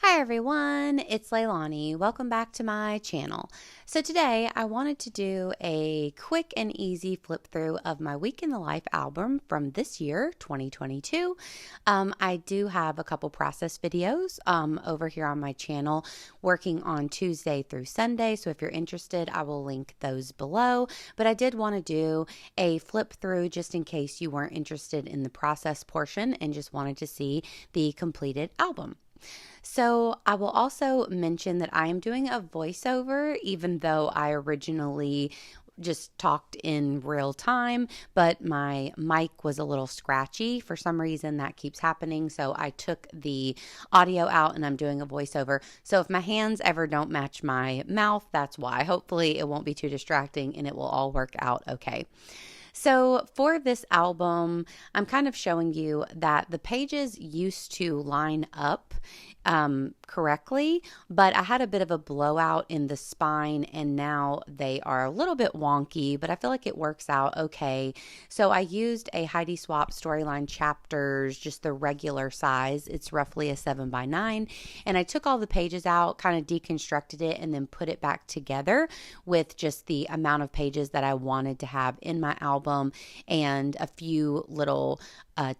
Hi everyone, it's Leilani. Welcome back to my channel. So today I wanted to do a quick and easy flip through of my Week in the Life album from this year, 2022. I do have a couple process videos over here on my channel working on Tuesday through Sunday. So if you're interested, I will link those below. But I did want to do a flip through just in case you weren't interested in the process portion and just wanted to see the completed album. So I will also mention that I am doing a voiceover, even though I originally just talked in real time, but my mic was a little scratchy. For some reason, that keeps happening. So I took the audio out and I'm doing a voiceover. So if my hands ever don't match my mouth, that's why. Hopefully it won't be too distracting and it will all work out okay. So for this album, I'm kind of showing you that the pages used to line up correctly, but I had a bit of a blowout in the spine and now they are a little bit wonky, but I feel like it works out okay. So I used a Heidi Swapp Storyline Chapters, just the regular size. It's roughly a 7x9, and I took all the pages out, kind of deconstructed it, and then put it back together with just the amount of pages that I wanted to have in my album and a few little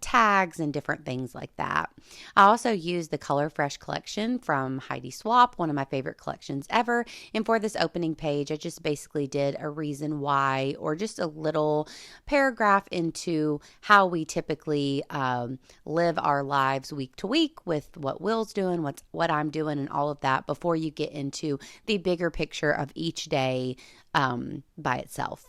tags and different things like that. I also used the Color Fresh collection from Heidi Swapp, one of my favorite collections ever. And for this opening page, I just basically did a reason why, or just a little paragraph into how we typically live our lives week to week with what Will's doing, what I'm doing, and all of that before you get into the bigger picture of each day by itself.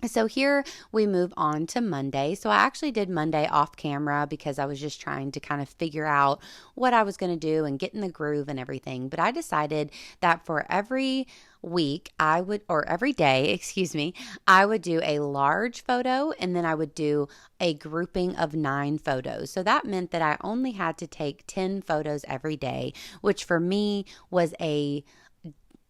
So here we move on to Monday. So I actually did Monday off camera because I was just trying to kind of figure out what I was going to do and get in the groove and everything. But I decided that for every week or every day, I would do a large photo and then I would do a grouping of 9 photos. So that meant that I only had to take 10 photos every day, which for me was a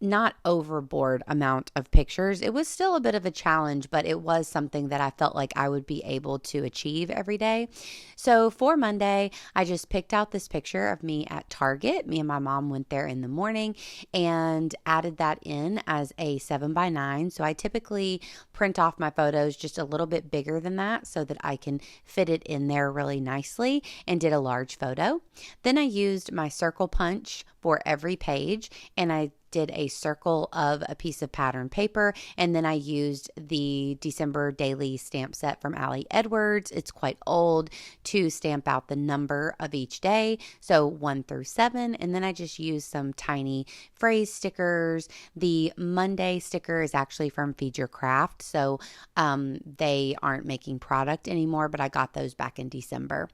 not overboard amount of pictures. It was still a bit of a challenge, but it was something that I felt like I would be able to achieve every day. So for Monday, I just picked out this picture of me at Target. Me and my mom went there in the morning and added that in as a 7x9. So I typically print off my photos just a little bit bigger than that so that I can fit it in there really nicely, and did a large photo. Then I used my circle punch for every page, and I did a circle of a piece of pattern paper, and then I used the December daily stamp set from Ali Edwards. It's quite old, to stamp out the number of each day, so 1 through 7, and then I just used some tiny phrase stickers. The Monday sticker is actually from Feed Your Craft, so they aren't making product anymore, but I got those back in December.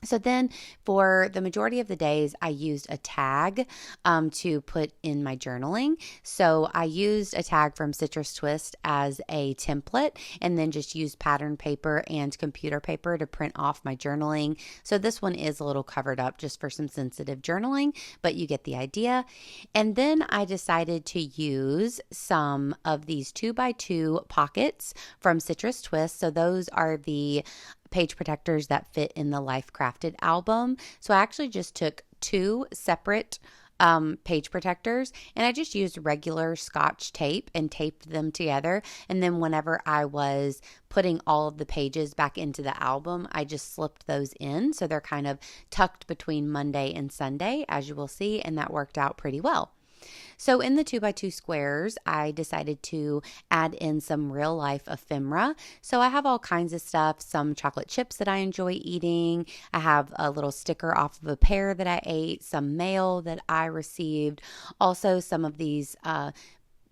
So then for the majority of the days, I used a tag to put in my journaling. So I used a tag from Citrus Twist as a template, and then just used pattern paper and computer paper to print off my journaling. So this one is a little covered up just for some sensitive journaling, but you get the idea. And then I decided to use some of these 2x2 pockets from Citrus Twist. So those are the page protectors that fit in the Life Crafted album. So I actually just took 2 separate page protectors, and I just used regular Scotch tape and taped them together. And then whenever I was putting all of the pages back into the album, I just slipped those in. So they're kind of tucked between Monday and Sunday, as you will see, and that worked out pretty well. So in the 2x2 squares, I decided to add in some real life ephemera. So I have all kinds of stuff, some chocolate chips that I enjoy eating. I have a little sticker off of a pear that I ate, some mail that I received. Also some of these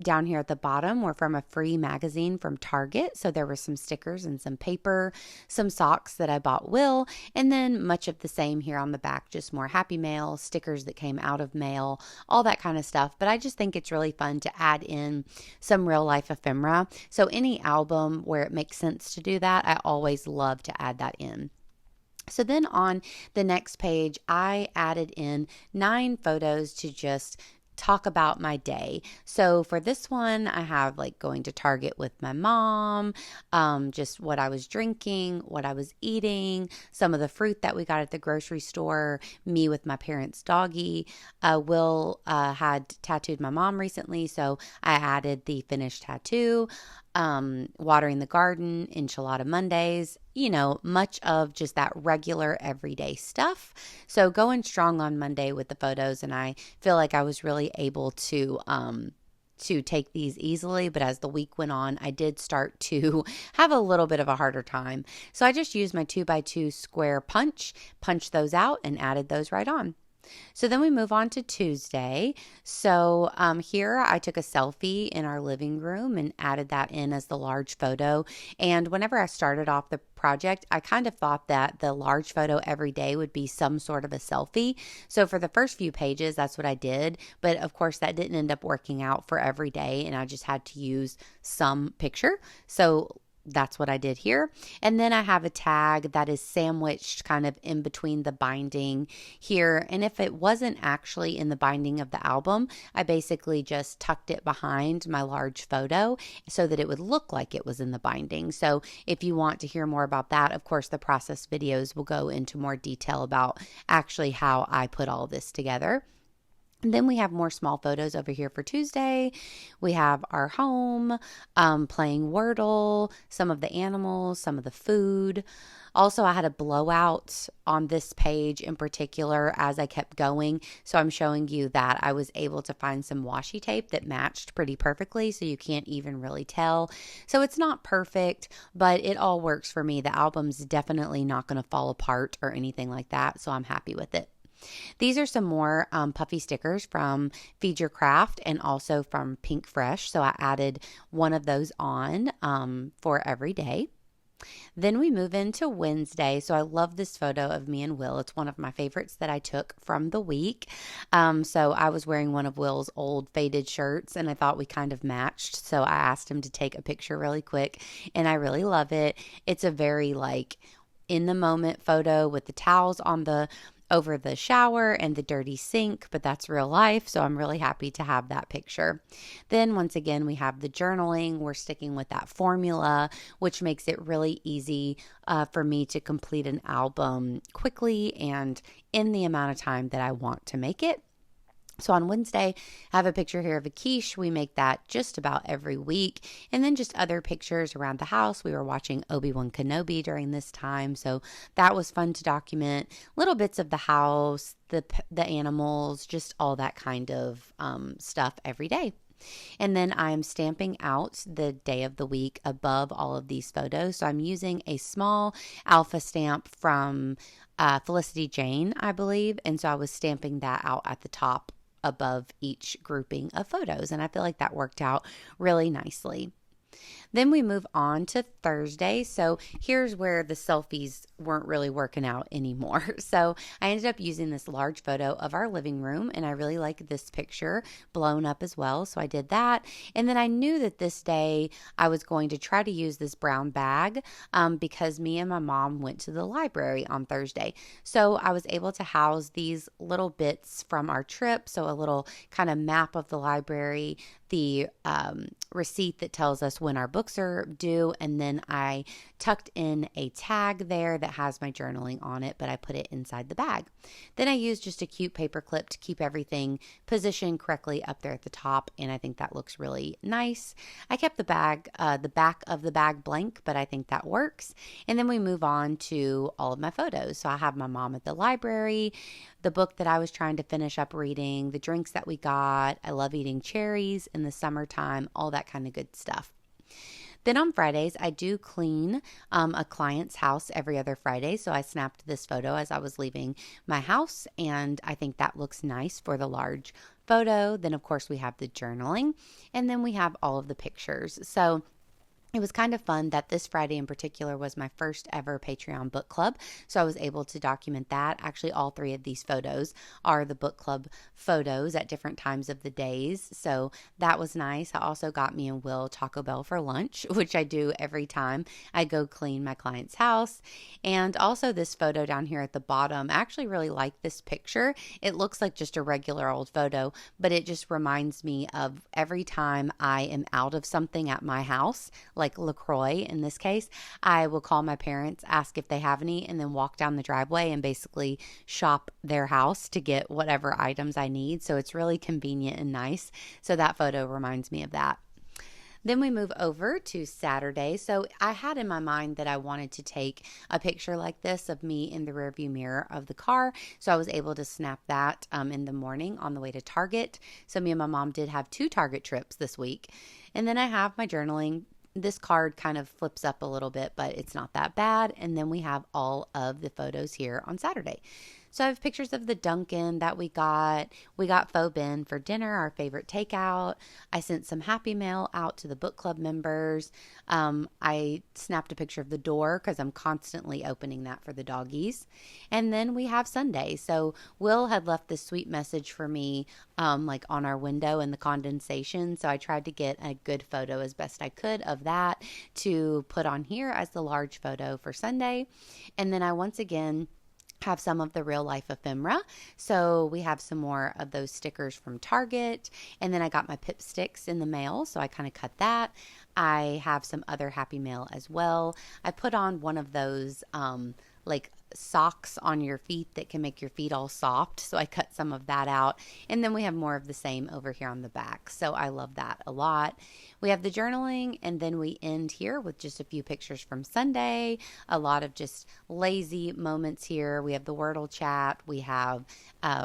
down here at the bottom were from a free magazine from Target. So there were some stickers and some paper, some socks that I bought Will, and then much of the same here on the back, just more Happy Mail, stickers that came out of mail, all that kind of stuff. But I just think it's really fun to add in some real life ephemera. So any album where it makes sense to do that, I always love to add that in. So then on the next page, I added in 9 photos to just talk about my day. So for this one, I have like going to Target with my mom, just what I was drinking, what I was eating, some of the fruit that we got at the grocery store, me with my parents' doggy. Will had tattooed my mom recently, so I added the finished tattoo. Watering the garden, enchilada Mondays, much of just that regular everyday stuff. So going strong on Monday with the photos, and I feel like I was really able to take these easily, but as the week went on, I did start to have a little bit of a harder time. So I just used my 2x2 square punched those out, and added those right on. So then we move on to Tuesday. So here I took a selfie in our living room and added that in as the large photo. And whenever I started off the project, I kind of thought that the large photo every day would be some sort of a selfie. So for the first few pages, that's what I did. But of course, that didn't end up working out for every day, and I just had to use some picture. So that's what I did here. And then I have a tag that is sandwiched kind of in between the binding here. And if it wasn't actually in the binding of the album, I basically just tucked it behind my large photo so that it would look like it was in the binding. So if you want to hear more about that, of course, the process videos will go into more detail about actually how I put all this together. And then we have more small photos over here for Tuesday. We have our home, playing Wordle, some of the animals, some of the food. Also, I had a blowout on this page in particular as I kept going. So I'm showing you that I was able to find some washi tape that matched pretty perfectly, so you can't even really tell. So it's not perfect, but it all works for me. The album's definitely not going to fall apart or anything like that, so I'm happy with it. These are some more puffy stickers from Feed Your Craft and also from Pink Fresh. So I added one of those on for every day. Then we move into Wednesday. So I love this photo of me and Will. It's one of my favorites that I took from the week. So I was wearing one of Will's old faded shirts, and I thought we kind of matched. So I asked him to take a picture really quick, and I really love it. It's a very in the moment photo with the towels on over the shower and the dirty sink, but that's real life, so I'm really happy to have that picture. Then once again, we have the journaling. We're sticking with that formula, which makes it really easy for me to complete an album quickly and in the amount of time that I want to make it. So on Wednesday, I have a picture here of a quiche. We make that just about every week. And then just other pictures around the house. We were watching Obi-Wan Kenobi during this time, so that was fun to document. Little bits of the house, the animals, just all that kind of stuff every day. And then I'm stamping out the day of the week above all of these photos. So I'm using a small alpha stamp from Felicity Jane, I believe. And so I was stamping that out at the top above each grouping of photos, and I feel like that worked out really nicely. Then we move on to Thursday. So here's where the selfies weren't really working out anymore. So I ended up using this large photo of our living room, and I really like this picture blown up as well. So I did that. And then I knew that this day I was going to try to use this brown bag because me and my mom went to the library on Thursday. So I was able to house these little bits from our trip. So a little kind of map of the library, the receipt that tells us when our books are due, and then I tucked in a tag there that has my journaling on it, but I put it inside the bag. Then I used just a cute paper clip to keep everything positioned correctly up there at the top, and I think that looks really nice. I kept the back of the bag blank, but I think that works. And then we move on to all of my photos. So I have my mom at the library, the book that I was trying to finish up reading, the drinks that we got. I love eating cherries in the summertime, all that kind of good stuff. Then on Fridays, I do clean a client's house every other Friday. So I snapped this photo as I was leaving my house, and I think that looks nice for the large photo. Then, of course, we have the journaling, and then we have all of the pictures. So it was kind of fun that this Friday in particular was my first ever Patreon book club. So I was able to document that. Actually, all three of these photos are the book club photos at different times of the days. So that was nice. I also got me and Will Taco Bell for lunch, which I do every time I go clean my client's house. And also this photo down here at the bottom, I actually really like this picture. It looks like just a regular old photo, but it just reminds me of every time I am out of something at my house, like LaCroix in this case, I will call my parents, ask if they have any, and then walk down the driveway and basically shop their house to get whatever items I need. So it's really convenient and nice. So that photo reminds me of that. Then we move over to Saturday. So I had in my mind that I wanted to take a picture like this of me in the rearview mirror of the car. So I was able to snap that in the morning on the way to Target. So me and my mom did have 2 Target trips this week. And then I have my journaling. This card kind of flips up a little bit, but it's not that bad. And then we have all of the photos here on Saturday. So I have pictures of the Dunkin' that we got. We got Faux Ben for dinner, our favorite takeout. I sent some Happy Mail out to the book club members. I snapped a picture of the door because I'm constantly opening that for the doggies. And then we have Sunday. So Will had left this sweet message for me like on our window in the condensation. So I tried to get a good photo as best I could of that to put on here as the large photo for Sunday. And then I once again have some of the real life ephemera. So we have some more of those stickers from Target. And then I got my Pip Sticks in the mail. So I kind of cut that. I have some other Happy Mail as well. I put on one of those like socks on your feet that can make your feet all soft. So I cut some of that out. And then we have more of the same over here on the back. So I love that a lot. We have the journaling, and then we end here with just a few pictures from Sunday, a lot of just lazy moments here. We have the Wordle chat, we have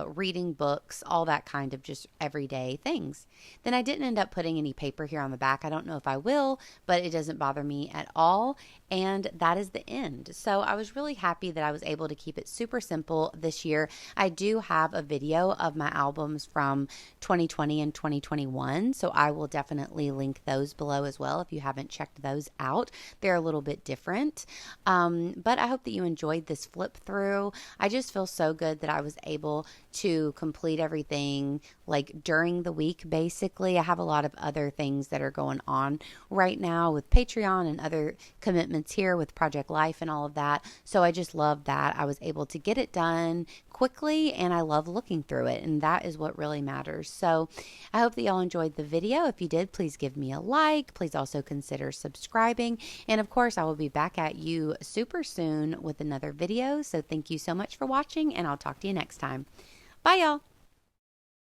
reading books, all that kind of just everyday things. Then I didn't end up putting any paper here on the back. I don't know if I will, but it doesn't bother me at all. And that is the end. So I was really happy that I was able to keep it super simple this year. I do have a video of my albums from 2020 and 2021, so I will definitely link those below as well if you haven't checked those out. They're a little bit different, but I hope that you enjoyed this flip through. I just feel so good that I was able to complete everything like during the week. Basically, I have a lot of other things that are going on right now with Patreon and other commitments here with Project Life and all of that, so I just love that I was able to get it done quickly, and I love looking through it, and that is what really matters. So I hope that y'all enjoyed the video. If you did, please give me a like. Please also consider subscribing, and of course I will be back at you super soon with another video. So thank you so much for watching, and I'll talk to you next time. Bye y'all.